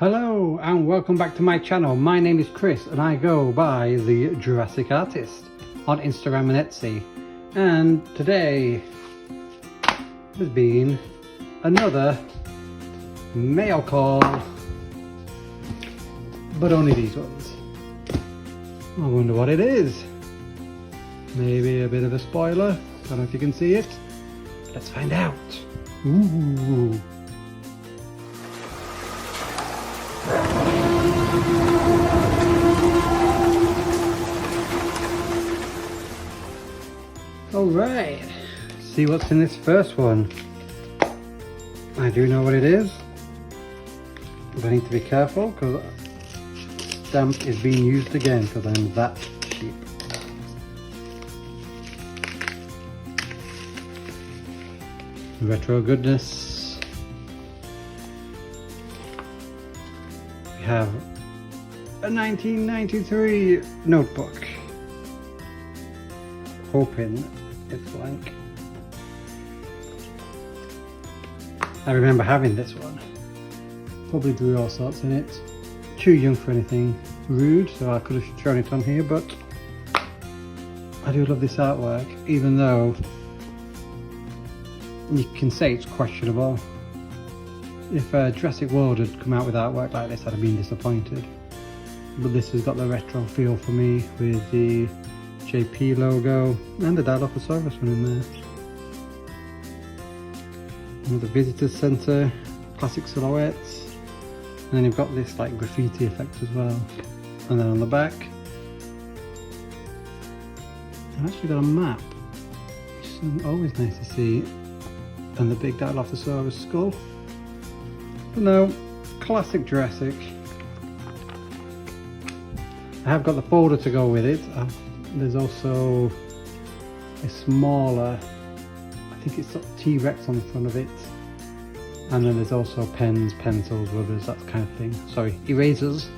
Hello and welcome back to my channel. My name is Chris and I go by the Jurassic Artist on Instagram and Etsy. And today has been another mail call, but only these ones. I wonder what it is. Maybe a bit of a spoiler. Don't know if you can see it. Let's find out. Ooh. Alright, see what's in this first one. I do know what it is, but I need to be careful because stamp is being used again because I'm that cheap. Retro goodness. We have a 1993 notebook. Hoping it's blank. I remember having this one. Probably drew all sorts in it. Too young for anything rude, so I could have shown it on here, but I do love this artwork, even though you can say it's questionable. If Jurassic World had come out with artwork like this, I'd have been disappointed. But this has got the retro feel for me with the JP logo and the Dilophosaurus one in there. And the visitor center, classic silhouettes, and then you've got this like graffiti effect as well. And then on the back, I've actually got a map, which is always nice to see, and the big Dilophosaurus skull. But no, classic Jurassic. I have got the folder to go with it. There's also a smaller, I think it's got T-Rex on the front of it, and then there's also pens, pencils, rubbers, that kind of thing. Sorry, erasers,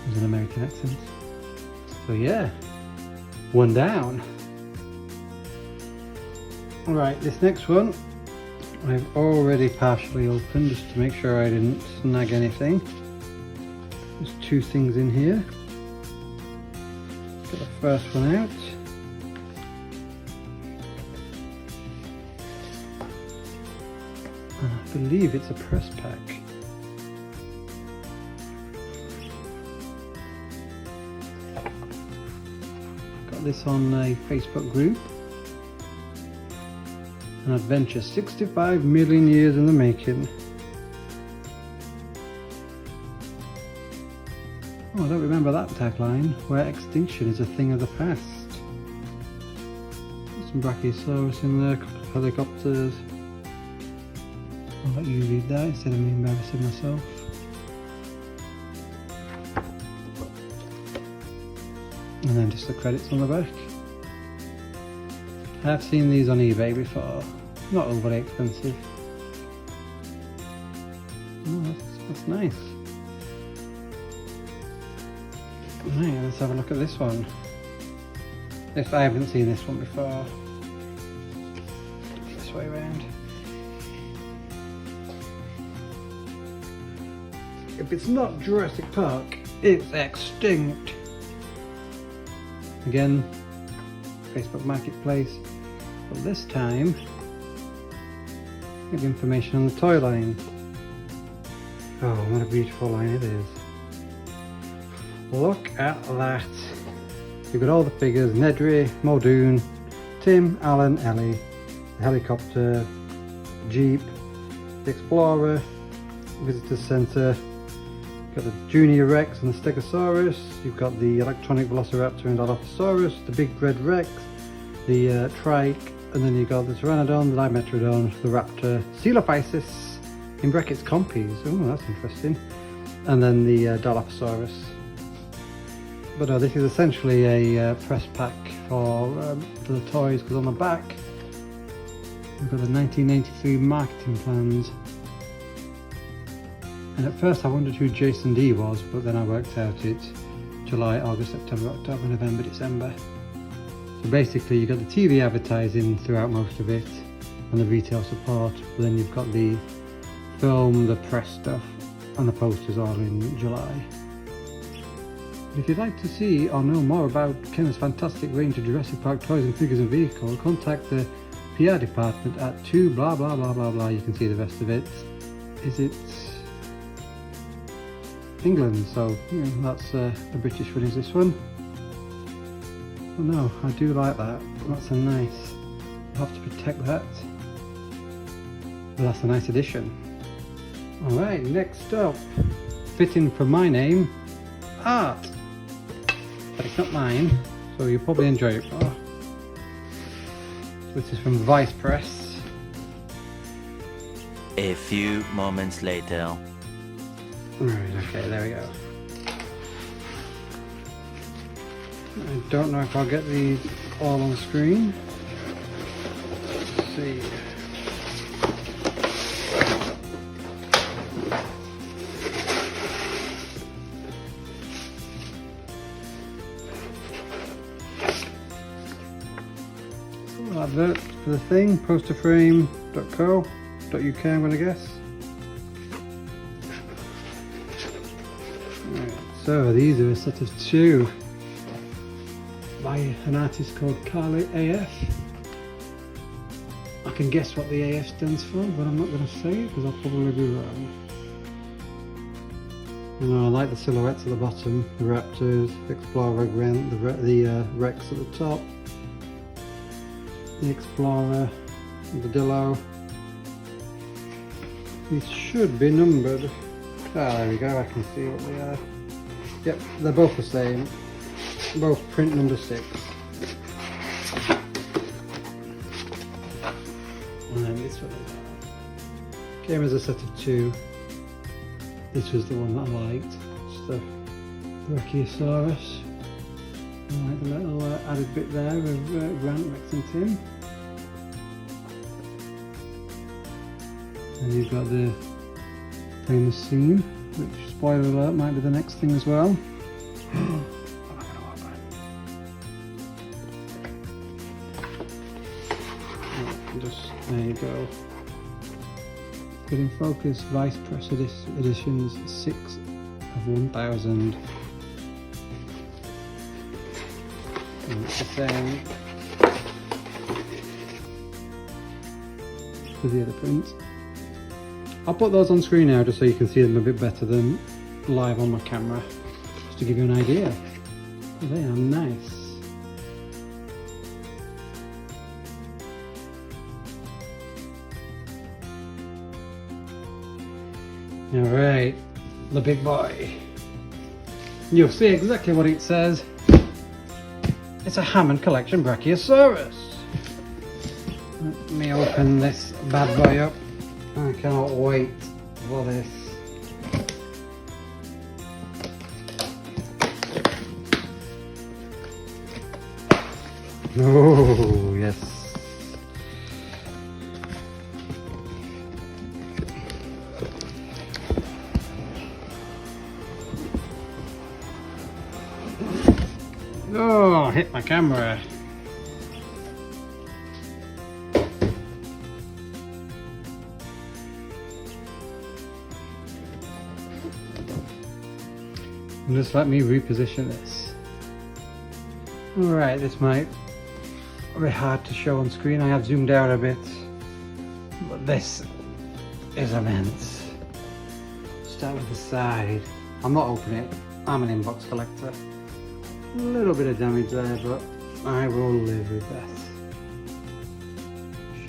there's an American accent. So yeah, one down. Alright, this next one I've already partially opened just to make sure I didn't snag anything. There's two things in here. Get the first one out. And I believe it's a press pack. Got this on a Facebook group. An adventure 65 million years in the making. Oh, I don't remember that tagline, where extinction is a thing of the past. Some Brachiosaurus in there, a couple of helicopters. I'll let you read that instead of me embarrassing myself. And then just the credits on the back. I've seen these on eBay before, not overly expensive. Oh, that's nice. Right, let's have a look at this one. If I haven't seen this one before. This way around. If it's not Jurassic Park, it's extinct. Again, Facebook Marketplace, but this time we have information on the toy line. Oh, what a beautiful line it is. Look at that. You've got all the figures: Nedry, Muldoon, Tim, Alan, Ellie, the helicopter, Jeep, the Explorer, Visitor Center. You've got the Junior Rex and the Stegosaurus. You've got the electronic Velociraptor and Dilophosaurus, the big red Rex, the Trike, and then you've got the Pteranodon, the Dimetrodon, the Raptor, Coelophysis, in brackets Compies. Oh, that's interesting. And then the Dilophosaurus. But no, this is essentially a press pack for the toys, because on the back we've got the 1983 marketing plans. And at first I wondered who Jason D was, but then I worked out it's July, August, September, October, November, December. So basically you've got the TV advertising throughout most of it and the retail support, but then you've got the film, the press stuff, and the post is all in July. If you'd like to see or know more about Ken's fantastic range of Jurassic Park toys and figures and vehicles, contact the PR department at 2 blah blah blah blah blah. You can see the rest of it. Is it England? So you know, that's the British one is this one. Oh no, I do like that. That's a nice. I'll have to protect that. But that's a nice addition. Alright, next up, fitting for my name, art. But it's not mine, so you'll probably enjoy it more. So this is from Vice Press. A few moments later. Right, okay, there we go. I don't know if I'll get these all on screen. Let's see. Advert for the thing, posterframe.co.uk I'm going to guess. Right, so these are a set of 2 by an artist called Carly AF. I can guess what the AF stands for, but I'm not going to say it because I'll probably be wrong. I like the silhouettes at the bottom, the Raptors, the Explorer, the Rex at the top. The Explorer, the Dillo. These should be numbered. Ah, there we go, I can see what they are. Yep, they're both the same. Both print number 6. And then this one came as a set of 2. This was the one that I liked. It's the Brachiosaurus. I like the little added bit there with Grant, Rex and Tim. And you've got the famous scene, which, spoiler alert, might be the next thing as well. Just, there you go. Good in focus, Vice Press editions, 6 of 1000. And it's the same with the other prints. I'll put those on screen now just so you can see them a bit better than live on my camera, just to give you an idea. They are nice. Alright, the big boy. You'll see exactly what it says. It's a Hammond Collection Brachiosaurus. Let me open this bad boy up. I cannot wait for this. Oh, yes. Oh, hit my camera. And just let me reposition this. Alright, this might be hard to show on screen. I have zoomed out a bit, but this is immense. Start with the side. I'm not opening it. I'm an inbox collector. A little bit of damage there, but I will live with that.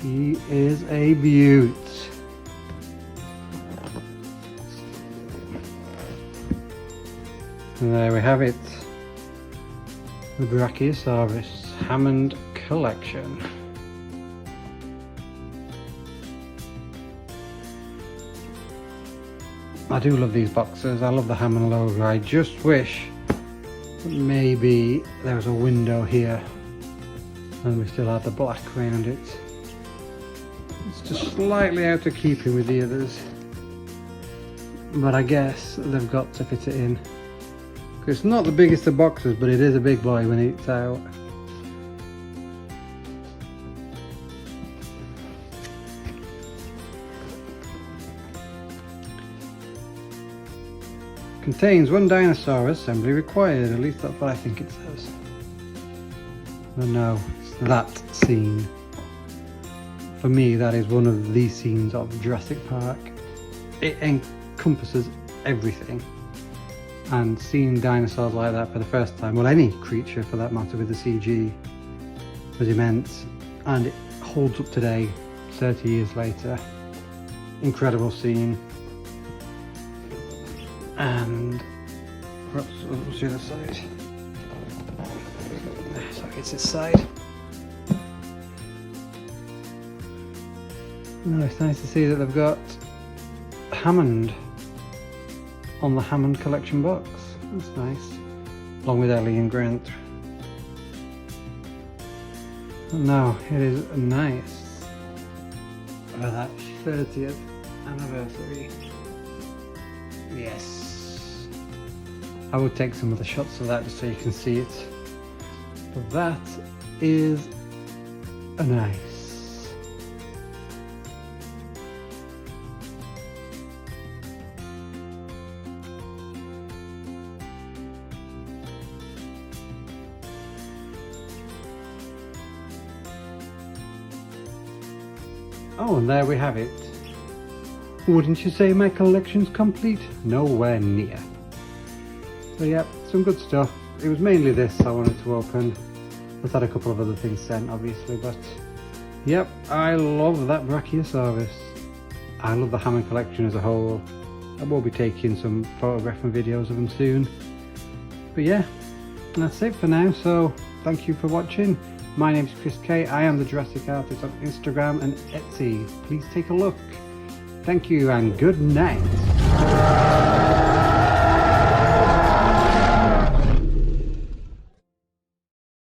She is a beaut. And there we have it. The Brachiosaurus Hammond Collection. I do love these boxes. I love the Hammond logo. I just wish maybe there was a window here and we still had the black around it. It's just slightly out of keeping with the others, but I guess they've got to fit it in. It's not the biggest of boxes, but it is a big boy when it's out. Contains one dinosaur, assembly required. At least that's what I think it says. But no, it's that scene. For me, that is one of the scenes of Jurassic Park. It encompasses everything. And seeing dinosaurs like that for the first time, well, any creature for that matter with the CG, was immense. And it holds up today, 30 years later. Incredible scene. And perhaps what's the other side? Sorry, it's this side. Oh, it's nice to see that they've got Hammond on the Hammond Collection box. That's nice. Along with Ellie and Grant. No, it is nice for that 30th anniversary. Yes. I will take some of the shots of that just so you can see it. But that is a nice. Oh, and there we have it. Wouldn't you say my collection's complete? Nowhere near. So yeah, some good stuff. It was mainly this I wanted to open. I've had a couple of other things sent, obviously, but yep, I love that Brachiosaurus. I love the Hammond collection as a whole. I will be taking some photographs and videos of them soon. But yeah, that's it for now, so thank you for watching. My name's Chris K. I am the Jurassic Artist on Instagram and Etsy. Please take a look. Thank you and good night.